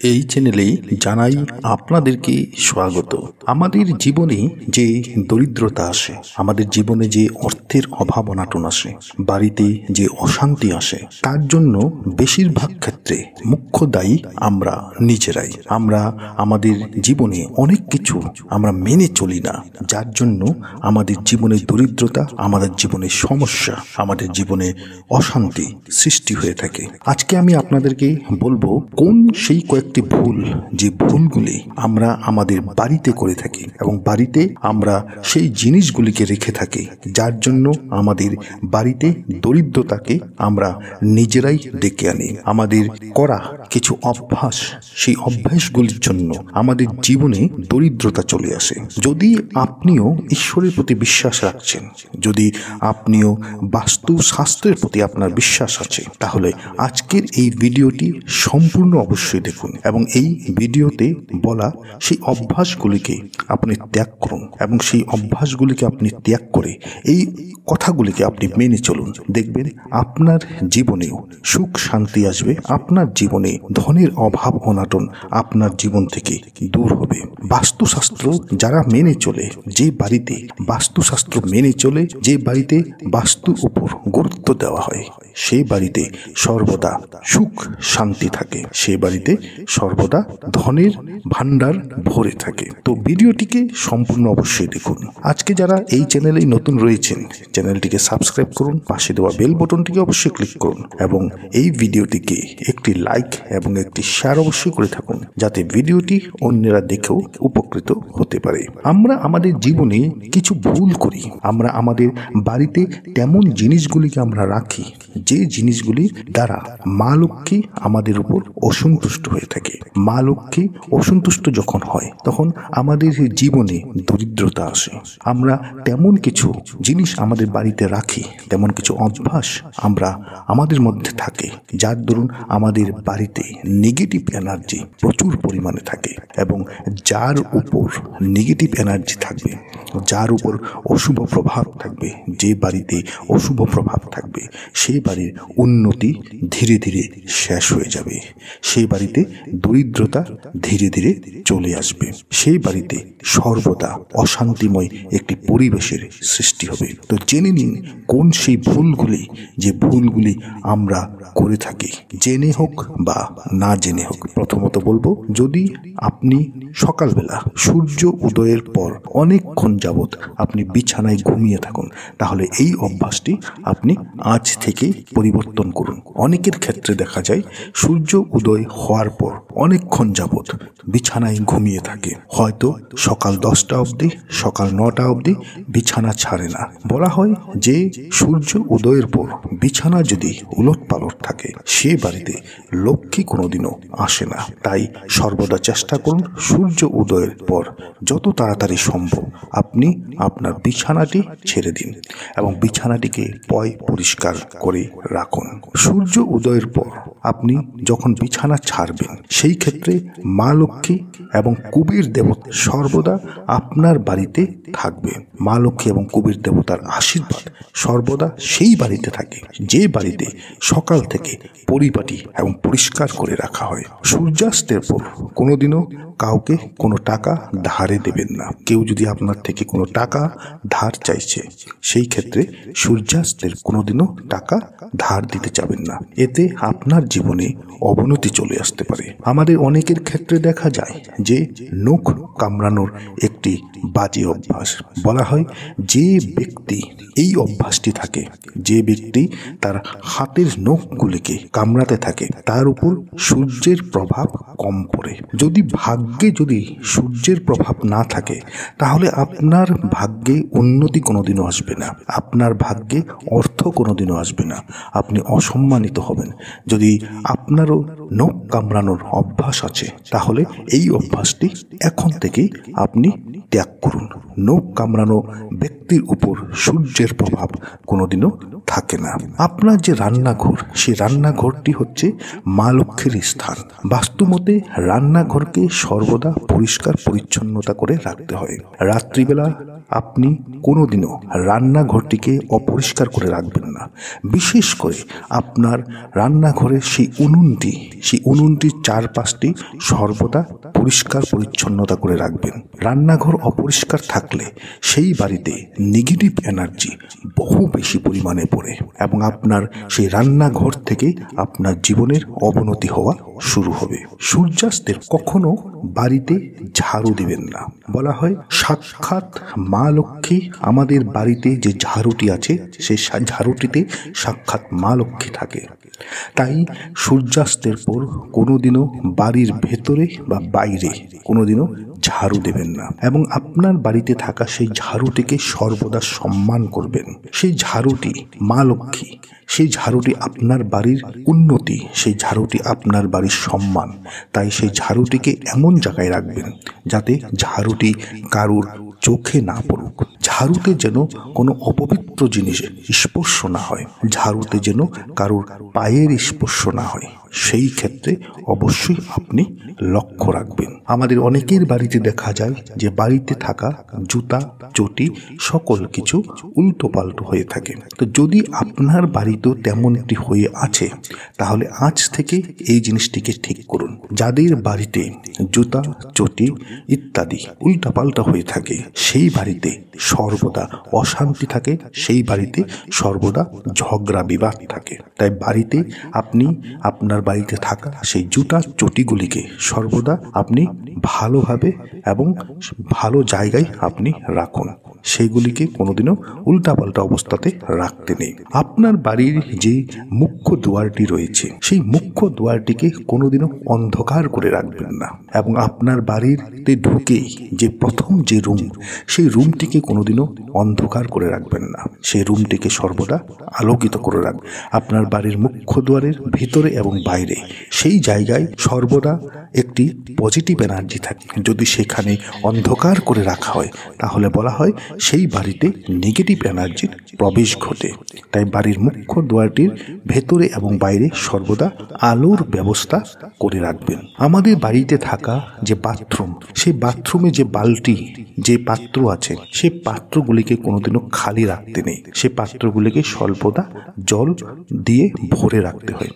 এই চ্যানেলে জানাই আপনাদেরকে স্বাগত। আমাদের জীবনে যে দরিদ্রতা আসে, আমাদের জীবনে যে অর্থের অভাব অনাটন আসে, বাড়িতে যে অশান্তি আসে, তার জন্য বেশিরভাগ ক্ষেত্রে মুখ্য দায়ী আমরা নিজেরাই। আমরা আমাদের জীবনে অনেক কিছু আমরা মেনে চলি না, যার জন্য আমাদের জীবনে দরিদ্রতা, আমাদের জীবনে সমস্যা, আমাদের জীবনে অশান্তি সৃষ্টি হয়ে থাকে। আজকে আমি আপনাদেরকে বলবো কোন সেই কয়েকটি ভুল, যে ভুলগুলি আমরা আমাদের বাড়িতে করে থাকি এবং বাড়িতে আমরা সেই জিনিসগুলিকে রেখে থাকি, যার জন্য আমাদের বাড়িতে দরিদ্রতাকে আমরা নিজেরাই ডেকে আনি। আমাদের করা কিছু অভ্যাস, সেই অভ্যাসগুলির জন্য আমাদের জীবনে দরিদ্রতা চলে আসে। যদি আপনিও ঈশ্বরের প্রতি বিশ্বাস রাখছেন, যদি আপনিও বাস্তু শাস্ত্রের প্রতি আপনার বিশ্বাস আছে, তাহলে আজকের এই ভিডিওটি সম্পূর্ণ অবশ্যই দেখুন এবং এই ভিডিওতে বলা সেই অভ্যাসগুলিকে আপনি ত্যাগ করুন এবং সেই অভ্যাসগুলিকে আপনি ত্যাগ করে এই কথাগুলিকে আপনি মেনে চলুন। দেখবেন আপনার জীবনেও সুখ শান্তি আসবে, আপনার জীবনে ধনের অভাব অনাটন আপনার জীবন থেকে দূর হবে। বাস্তুশাস্ত্র যারা মেনে চলে, যে বাড়িতে বাস্তুশাস্ত্র মেনে চলে, যে বাড়িতে বাস্তুর উপর গুরুত্ব দেওয়া হয়, সেই বাড়িতে সর্বদা সুখ শান্তি থাকে, সেই বাড়িতে সর্বদা ধনের ভান্ডার ভরে থাকে। তো ভিডিওটিকে সম্পূর্ণ অবশ্যই দেখুন। আজকে যারা এই চ্যানেলে নতুন রয়েছেন, চ্যানেলটিকে সাবস্ক্রাইব করুন, পাশে দেওয়া বেল বাটনটিকে অবশ্যই ক্লিক করুন এবং এই ভিডিওটিকে একটি লাইক এবং একটি শেয়ার অবশ্যই করে থাকুন, যাতে ভিডিওটি অন্যরা দেখেও উপকৃত হতে পারে। আমরা আমাদের জীবনে কিছু ভুল করি। আমরা আমাদের বাড়িতে তেমন জিনিসগুলিকে আমরা রাখি, যে জিনিসগুলি দ্বারা মা লক্ষ্মী আমাদের উপর অসন্তুষ্ট হয়ে থাকে। মা লক্ষ্মী অসন্তুষ্ট যখন হয়, তখন আমাদের জীবনে দরিদ্রতা আসে। আমরা তেমন কিছু জিনিস আমাদের বাড়িতে রাখি, তেমন কিছু অভ্যাস আমরা আমাদের মধ্যে থাকে, যার দরুন আমাদের বাড়িতে নেগেটিভ এনার্জি প্রচুর পরিমাণে থাকে এবং যার উপর নেগেটিভ এনার্জি থাকবে, যার উপর অশুভ প্রভাব থাকবে, যে বাড়িতে অশুভ প্রভাব থাকবে, সেই বাড়ির উন্নতি ধীরে ধীরে শেষ হয়ে যাবে। সেই বাড়িতে দরিদ্রতা ধীরে ধীরে চলে আসবে। সেই বাড়িতে সর্বদা অশান্তিময় একটি পরিবেশের সৃষ্টি হবে। তো জেনে নিন কোন সেই ভুলগুলি, যে ভুলগুলি আমরা করে থাকি, জেনে হোক বা না জেনে হোক। প্রথমত বলবো, যদি আপনি সকালবেলা সূর্য উদয়ের পর অনেকক্ষণ যাবৎ আপনি বিছানায় ঘুমিয়ে থাকুন, তাহলে এই অভ্যাসটি আপনি আজ থেকে পরিবর্তন করুন। অনেকের ক্ষেত্রে দেখা যায় সূর্য উদয় হওয়ার পর অনেকক্ষণ যাবৎ বিছানায় ঘুমিয়ে থাকে, হয়তো সকাল 10টা অবধি, সকাল 9টা অবধি বিছানা ছাড়ে না। বলা হয় যে সূর্য উদয়ের পর বিছানা যদি উলট পালট থাকে, সে বাড়িতে লক্ষ্মী কোনোদিনও আসে না। তাই সর্বদা চেষ্টা করুন সূর্য উদয়ের পর যত তাড়াতাড়ি সম্ভব আপনি আপনার বিছানাটি ছেড়ে দিন এবং বিছানাটিকে পরিষ্কার করে রাখুন। সূর্য উদয়ের পর আপনি যখন বিছানা ছাড়বেন, সেই ক্ষেত্রে মা লক্ষ্মী এবং কুবের দেবতা সর্বদা আপনার বাড়িতে থাকবে। মা লক্ষ্মী এবং কুবের দেবতার আশীর্বাদ সর্বদা সেই বাড়িতে থাকে, যে বাড়িতে সকাল থেকে পরিপাটি এবং পরিষ্কার করে রাখা হয়। সূর্যাস্তের পর কোনোদিনও কাউকে কোনো টাকা ধারে দেবেন না। কেউ যদি আপনার থেকে কোনো টাকা ধার চাইছে, সেই ক্ষেত্রে সূর্যাস্তের কোনোদিনও টাকা ধার দিতে যাবেন না। এতে আপনার জীবনে অবনতি চলে আসতে পারে। আমাদের অনেকের ক্ষেত্রে দেখা যায় যে নখ কামড়ানোর একটি বাজে অভ্যাস। বলা হয় যে ব্যক্তি এই অভ্যাসটি থাকে, যে ব্যক্তি তার হাতের নখগুলিকে কামড়াতে থাকে, তার উপর সূর্যের প্রভাব কম পড়ে। যদি ভাগ্যে যদি সূর্যের প্রভাব না থাকে, তাহলে আপনার ভাগ্যে উন্নতি কোনোদিনও আসবে না, আপনার ভাগ্যে অর্থ কোনোদিনও আসবে না, আপনি অসম্মানিত হবেন। যদি আপনারও নখ কামড়ানোর অভ্যাস আছে, তাহলে এই অভ্যাসটি এখন থেকেই আপনি ত্যাগ করুন। নখ কামড়ানো ব্যক্তির উপর সূর্যের প্রভাব কোনোদিনও থাকে না। আপনার যে রান্নাঘর, সেই রান্নাঘরটি হচ্ছে মা লক্ষ্মীর স্থান। বাস্তুমতে রান্নাঘরকে সর্বদা পরিষ্কার পরিচ্ছন্নতা করে রাখতে হয়। রাত্রিবেলা আপনি কোনোদিনও রান্নাঘরটিকে অপরিষ্কার করে রাখবেন না। বিশেষ করে আপনার রান্নাঘরের সেই উনুনটির চারপাশটি সর্বদা পরিষ্কার পরিচ্ছন্নতা করে রাখবেন। রান্নাঘর অপরিষ্কার থাকলে সেই বাড়িতে নেগেটিভ এনার্জি বহু বেশি পরিমাণে পড়ে এবং আপনার সেই রান্নাঘর থেকে আপনার জীবনের অবনতি হওয়া শুরু হবে। সূর্যাস্তের কখনো বাড়িতে ঝাড়ু দিবেন না। বলা হয় সাক্ষাৎ মা লক্ষ্মী আমাদের বাড়িতে যে ঝাড়ুটি আছে সেই ঝাড়ুটিতে সাক্ষাৎ মা লক্ষ্মী থাকে। তাই সূর্যাস্তের পর কোনোদিনও বাড়ির ভেতরে বা বাইরে কোনোদিনও ঝাড়ু দেবেন না এবং আপনার বাড়িতে থাকা সেই ঝাড়ুটিকে সর্বদা সম্মান করবেন। সেই ঝাড়ুটি মা লক্ষ্মী, সেই ঝাড়ুটি আপনার বাড়ির উন্নতি, সেই ঝাড়ুটি আপনার বাড়ির সম্মান। তাই সেই ঝাড়ুটিকে এমন জায়গায় রাখবেন যাতে ঝাড়ুটি কারুর চোখে না পড়ুক। ঝাড়ুতে যেন কোনো অপবিত্র জিনিস স্পর্শ না হয়, ঝাড়ুতে যেন কারুর পায়ের স্পর্শ না হয়, সেই ক্ষেত্রে অবশ্যই আপনি লক্ষ্য রাখবেন। আমাদের অনেকের বাড়িতে দেখা যায় যে বাড়িতে থাকা জুতা চটি সকল কিছু উল্টো পাল্টো হয়ে থাকে। তো যদি আপনার বাড়িতেও তেমনটি হয়ে আছে তাহলে আজ থেকে এই জিনিসটিকে ঠিক করুন। যাদের বাড়িতে জুতা চটি ইত্যাদি উল্টা পাল্টা হয়ে থাকে সেই বাড়িতে সর্বদা অশান্তি থাকে, সেই বাড়িতে সর্বদা ঝগড়া বিবাদ থাকে। তাই বাড়িতে আপনি আপনার বাড়িতে থাকা সেই জুতা চটিগুলিকে সর্বদা আপনি ভালোভাবে এবং ভালো জায়গায় আপনি রাখুন, সেগুলিকে কোনোদিনও উল্টাপাল্টা অবস্থাতে রাখতে নেই। আপনার বাড়ির যে মুখ্য দুয়ারটি রয়েছে সেই মুখ্য দুয়ারটিকে কোনোদিনও অন্ধকার করে রাখবেন না এবং আপনার বাড়িতে ঢুকে যে প্রথম যে রুম সেই রুমটিকে কোনোদিনও অন্ধকার করে রাখবেন না, সেই রুমটিকে সর্বদা আলোকিত করে রাখবেন। আপনার বাড়ির মুখ্য দুয়ারের ভিতরে এবং বাইরে সেই জায়গায় সর্বদা একটি পজিটিভ এনার্জি থাকে। যদি সেখানে অন্ধকার করে রাখা হয় তাহলে বলা হয় সেই বাড়িতে নেগেটিভ এনার্জির প্রবেশ ঘটে। তাই বাড়ির মুখ্য দুয়ারটির ভেতরে এবং বাইরে সর্বদা আলোর ব্যবস্থা করে রাখবেন। আমাদের বাড়িতে থাকা যে বাথরুম, সেই বাথরুমে যে বালতি যে পাত্র আছে সেই পাত্রগুলিকে কোনোদিনও খালি রাখতে নেই, সে পাত্রগুলিকে সর্বদা জল দিয়ে ভরে রাখতে হয়।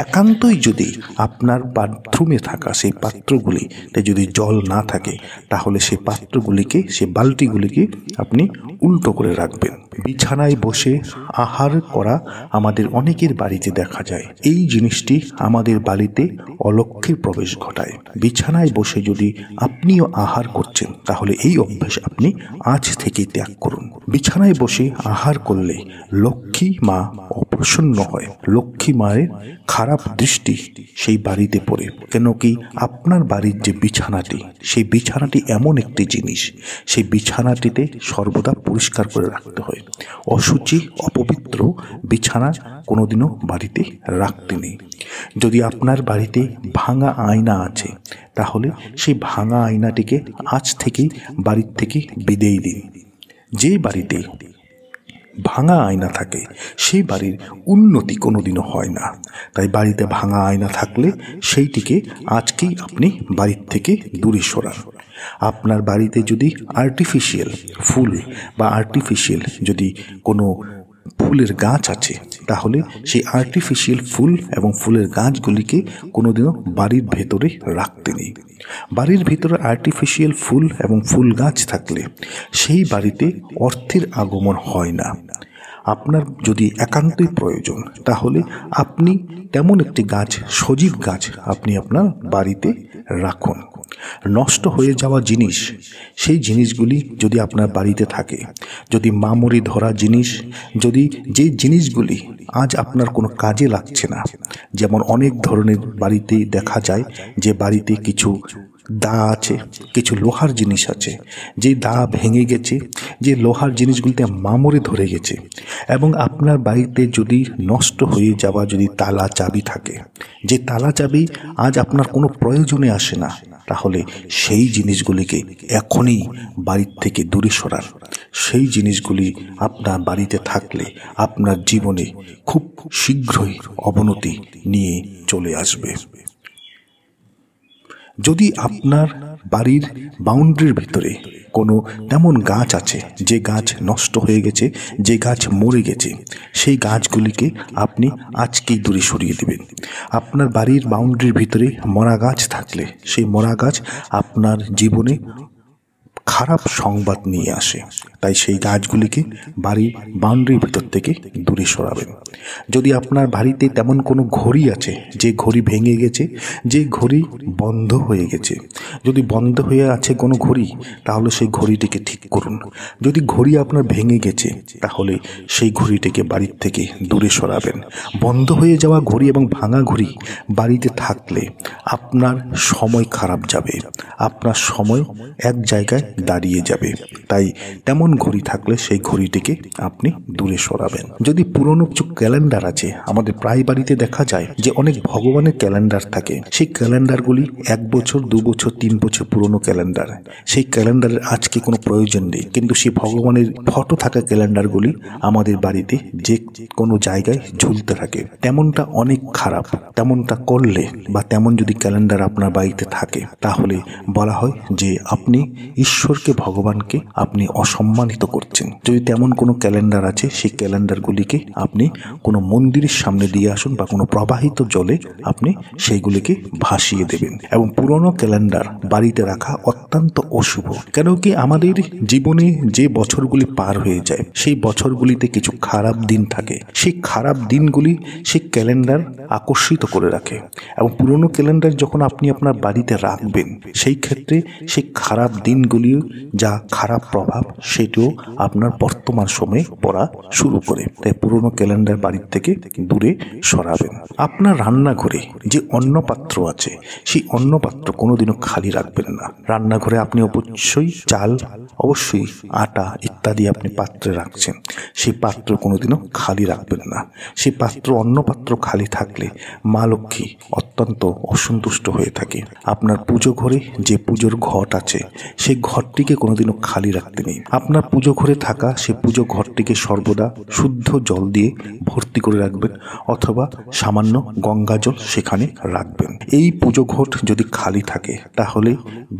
একান্তই যদি আপনার বাথরুমে থাকা সেই পাত্রগুলিতে যদি জল না থাকে তাহলে সেই পাত্রগুলিকে সেই বালতিগুলিকে আপনি উল্টো করে রাখবেন। বিছানায় বসে আহার করা আমাদের অনেকের বাড়িতে দেখা যায়। এই জিনিসটি আমাদের বাড়িতে অলক্ষ্যের প্রবেশ ঘটায়। বিছানায় বসে যদি আপনিও আহার করছেন তাহলে এই অভ্যাস আপনি আজ থেকেই ত্যাগ করুন। বিছানায় বসে আহার করলে লক্ষ্মী মা অপ্রসন্ন হয়, লক্ষ্মী মায়ের খারাপ দৃষ্টি সেই বাড়িতে পড়ে। কেন কি আপনার বাড়ির যে বিছানাটি সেই বিছানাটি এমন একটি জিনিস, সেই বিছানাটিতে সর্বদা পরিষ্কার করে রাখতে হয়। অশুচি অপবিত্র বিছানা কোনোদিনও বাড়িতে রাখতে নেই। যদি আপনার বাড়িতে ভাঙা আয়না আছে তাহলে সেই ভাঙা আয়নাটিকে আজ থেকেই বাড়ির থেকে বিদেয় দিন। যে বাড়িতে ভাঙা আয়না থাকে সেই বাড়ির উন্নতি কোনোদিনও হয় না। তাই বাড়িতে ভাঙা আয়না থাকলে সেইটিকে আজকেই আপনি বাড়ির থেকে দূরে সরান। আপনার বাড়িতে যদি আর্টিফিশিয়াল ফুল বা আর্টিফিশিয়াল যদি কোনো ফুলের গাছ আছে তাহলে সেই আর্টিফিশিয়াল ফুল এবং ফুলের গাছগুলিকে কোনোদিনও বাড়ির ভেতরে রাখতে নেই। বাড়ির ভিতরে আর্টিফিশিয়াল ফুল এবং ফুল গাছ থাকলে সেই বাড়িতে অর্থের আগমন হয় না। আপনার যদি একান্তই প্রয়োজন তাহলে আপনি তেমন একটি গাছ, সজীব গাছ আপনি আপনার বাড়িতে রাখুন। নষ্ট হয়ে যাওয়া জিনিস, সেই জিনিসগুলি যদি আপনার বাড়িতে থাকে, যদি মামুরি ধরা জিনিস, যদি যে জিনিসগুলি আজ আপনার কোনো কাজে লাগছে না, যেমন অনেক ধরনের বাড়িতেই দেখা যায় যে বাড়িতে কিছু দা আছে, কিছু লোহার জিনিস আছে, যে দা ভেঙে গেছে, যে লোহার জিনিসগুলিতে মামুরি ধরে গেছে এবং আপনার বাড়িতে যদি নষ্ট হয়ে যাওয়া যদি তালা চাবি থাকে, যে তালা চাবি আজ আপনার কোনো প্রয়োজনে আসে না, তাহলে সেই জিনিসগুলিকে এখনই বাড়ির থেকে দূরে সরান। সেই জিনিসগুলি আপনার বাড়িতে থাকলে আপনার জীবনে খুব শীঘ্রই অবনতি নিয়ে চলে আসবে। যদি আপনার বাড়ির বাউন্ডারির ভিতরে কোনো তেমন গাছ আছে যে গাছ নষ্ট হয়ে গেছে, যে গাছ মরে গেছে, সেই গাছগুলিকে আপনি আজকেই দূরে সরিয়ে দেবেন। আপনার বাড়ির বাউন্ডারির ভিতরে মরা গাছ থাকলে সেই মরা গাছ আপনার জীবনে খারাপ সংবাদ নিয়ে আসে, তাই সেই গাছগুলিকে বাড়ির বাউন্ডারির ভিতর থেকে দূরে সরাবেন। যদি আপনার বাড়িতে তেমন কোনো ঘড়ি আছে যে ঘড়ি ভেঙে গেছে, যে ঘড়ি বন্ধ হয়ে গেছে, যদি বন্ধ হয়ে আছে কোনো ঘড়ি, তাহলে সেই ঘড়িটিকে ঠিক করুন। যদি ঘড়ি আপনার ভেঙে গেছে, তাহলে সেই ঘড়িটিকে বাড়ির থেকে দূরে সরাবেন। বন্ধ হয়ে যাওয়া ঘড়ি এবং ভাঙা ঘড়ি বাড়িতে থাকলে আপনার সময় খারাপ যাবে, আপনার সময় এক জায়গায় দাঁড়িয়ে যাবে। তাই তেমন ঘড়ি থাকলে সেই ঘড়িটিকে আপনি দূরে সরাবেন। যদি পুরনো কিছু ক্যালেন্ডার আছে, আমাদের প্রায় বাড়িতে দেখা যায় যে অনেক ভগবানের ক্যালেন্ডার থাকে, সেই ক্যালেন্ডারগুলি 1 বছর 2 বছর 3 বছর পুরনো ক্যালেন্ডার, সেই ক্যালেন্ডারের আজকে কোনো প্রয়োজন নেই, কিন্তু সেই ভগবানের ফটো থাকা ক্যালেন্ডারগুলি আমাদের বাড়িতে যে কোনো জায়গায় ঝুলতে থাকে। তেমনটা অনেক খারাপ। তেমনটা করলে বা তেমন যদি ক্যালেন্ডার আপনার বাড়িতে থাকে, তাহলে বলা হয় যে আপনি ঈশ্বরকে, ভগবানকে আপনি অসম্মানিত করছেন। যদি তেমন কোনো ক্যালেন্ডার আছে, সেই ক্যালেন্ডারগুলিকে আপনি কোনো মন্দিরের সামনে দিয়ে আসুন বা কোনো প্রবাহিত জলে আপনি সেইগুলিকে ভাসিয়ে দেবেন। এবং পুরনো ক্যালেন্ডার বাড়িতে রাখা অত্যন্ত অশুভ। কেন কি আমাদের জীবনে যে বছরগুলি পার হয়ে যায়, সেই বছরগুলিতে কিছু খারাপ দিন থাকে। সেই খারাপ দিনগুলি সেই ক্যালেন্ডার আকর্ষিত করে রাখে। এবং পুরনো ক্যালেন্ডার যখন আপনি আপনার বাড়িতে রাখবেন, সেই ক্ষেত্রে সেই খারাপ দিনগুলি যা খারাপ প্রভাব, সেটিও আপনার বর্তমান সময়ে পড়া শুরু করে। তাই পুরনো ক্যালেন্ডার বাড়ির থেকে দূরে সরাবেন। আপনার রান্নাঘরে যে অন্নপাত্র আছে, সেই অন্নপাত্র কোনোদিনও খালি রাখবেন না। রান্নাঘরে আপনি অবশ্যই চাল, অবশ্যই আটা ইত্যাদি আপনি পাত্রে রাখছেন, সেই পাত্র কোনোদিনও খালি রাখবেন না। সেই পাত্র, অন্নপাত্র খালি থাকলে মা লক্ষ্মী অত্যন্ত অসন্তুষ্ট হয়ে থাকে। আপনার পুজো ঘরে যে পুজোর ঘট আছে, সেই ঘরটিকে কোনোদিনও খালি রাখতে নেই। আপনার পুজো ঘরে থাকা সেই পুজো ঘরটিকে সর্বদা শুদ্ধ জল দিয়ে ভর্তি করে রাখবেন, অথবা সামান্য গঙ্গা জল সেখানে রাখবেন। এই পুজো ঘট যদি খালি থাকে, তাহলে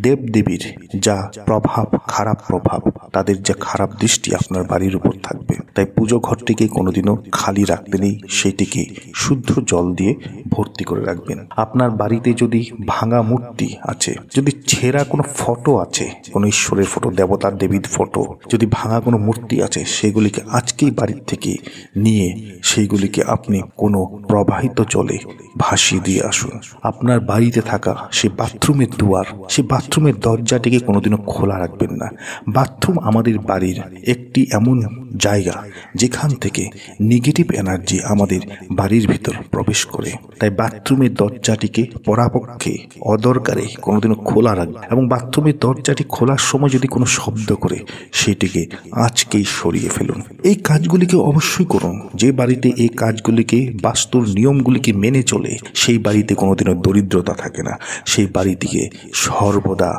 দেবদেবীর যা প্রভাব, খারাপ প্রভাব, তাদের যে খারাপ দৃষ্টি আপনার বাড়ির উপর থাকবে। তাই পুজো ঘরটিকে কোনোদিনও খালি রাখতে নেই, সেটিকে শুদ্ধ জল দিয়ে ভর্তি করে রাখবেন। আপনার বাড়িতে যদি ভাঙা মূর্তি আছে, যদি ছেঁড়া কোনো ফটো আছে, কোনো ঈশ্বরের ফটো, দেবতার দেবীর ফটো, যদি ভাঙা কোনো মূর্তি আছে, সেগুলিকে আজকেই বাড়ির থেকে নিয়ে সেইগুলিকে আপনি কোনো প্রবাহিত জলে ভাসিয়ে দিয়ে আসুন। আপনার বাড়িতে থাকা সেই বাথরুমের দুয়ার, সেই বাথরুমের দরজাটিকে কোনোদিনও খোলা রাখবেন না। বাথরুম আমাদের বাড়ির একটি এমন জায়গা যেখান থেকে নেগেটিভ এনার্জি আমাদের বাড়ির ভিতর প্রবেশ করে। তাই বাথরুমের দরজাটিকে পরাপক্ষে অদরকারে কোনোদিনও খোলা রাখবেন। এবং বাথরুমের দরজাটি খোলার সময় যদি কোনো শব্দ করে, সেটিকে আজকেই সরিয়ে ফেলুন। এই কাজগুলিকে অবশ্যই করুন। যে বাড়িতে এই কাজগুলিকে, বাস্তুর নিয়মগুলিকে মেনে চলে, সেই বাড়িতে কোনোদিনও দরিদ্রতা থাকে না। সেই বাড়িটিকে সর্বদা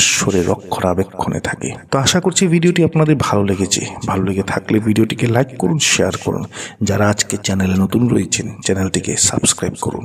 ঈশ্বরের রক্ষণাবেক্ষণে থাকে। তো আশা করছি ভিডিওটি আপনাদের ভালো লেগেছে। ভালো লেগে থাকলে ভিডিওটিকে লাইক করুন, শেয়ার করুন। যারা আজকে চ্যানেলে নতুন রয়েছেন, চ্যানেলটিকে সাবস্ক্রাইব করুন।